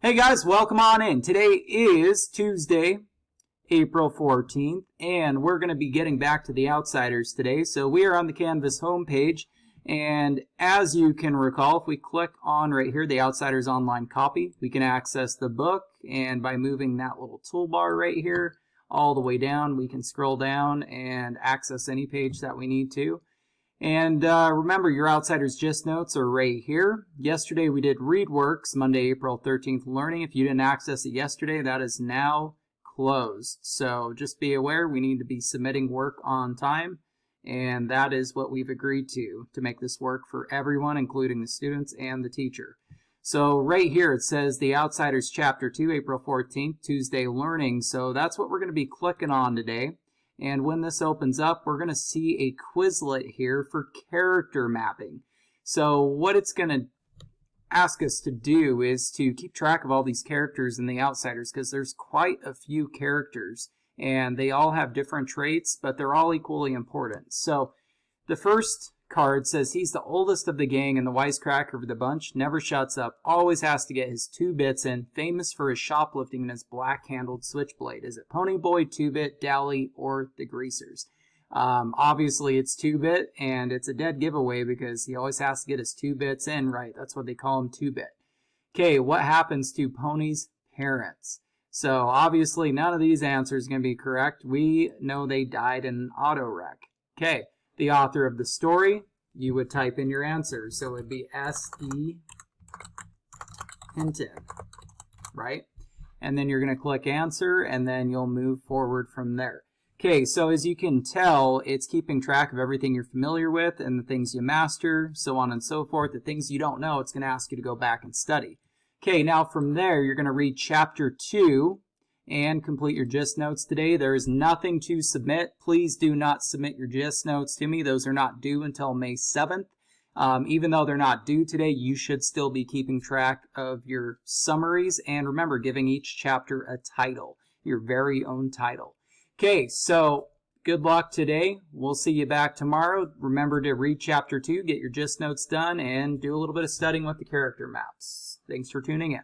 Hey guys, welcome on in. Today is Tuesday, April 14th, and we're going to be getting back to The Outsiders today. So we are on the Canvas homepage, and as you can recall, if we click on right here, The Outsiders Online Copy, we can access the book, and by moving that little toolbar right here all the way down, we can scroll down and access any page that we need to. And remember, your Outsiders Gist Notes are right here. Yesterday we did ReadWorks, Monday, April 13th Learning. If you didn't access it yesterday, that is now closed. So just be aware, we need to be submitting work on time. And that is what we've agreed to make this work for everyone, including the students and the teacher. So right here it says The Outsiders Chapter 2, April 14th, Tuesday Learning. So that's what we're going to be clicking on today. And when this opens up, we're going to see a Quizlet here for character mapping. So what it's going to ask us to do is to keep track of all these characters in The Outsiders, because there's quite a few characters and they all have different traits, but they're all equally important. So the first card says he's the oldest of the gang and the wisecracker of the bunch, never shuts up, always has to get his 2 bits in, famous for his shoplifting and his black-handled switchblade. Is it Ponyboy, 2-Bit, Dowley, or the Greasers? Obviously it's 2-Bit, and it's a dead giveaway because he always has to get his 2 bits in right. That's what they call him, 2-Bit. Okay, what happens to Pony's parents? So obviously none of these answers are going to be correct. We know they died in an auto wreck. Okay. The author of the story, you would type in your answer. So it would be S.E. Hinton, right? And then you're going to click answer, and then you'll move forward from there. Okay, so as you can tell, it's keeping track of everything you're familiar with and the things you master, so on and so forth. The things you don't know, it's going to ask you to go back and study. Okay, now from there, you're going to read Chapter 2 and complete your Gist Notes today. There is nothing to submit. Please do not submit your Gist Notes to me. Those are not due until May 7th. Even though they're not due today, you should still be keeping track of your summaries. And remember, giving each chapter a title, your very own title. Okay, so good luck today. We'll see you back tomorrow. Remember to read Chapter 2, get your Gist Notes done, and do a little bit of studying with the character maps. Thanks for tuning in.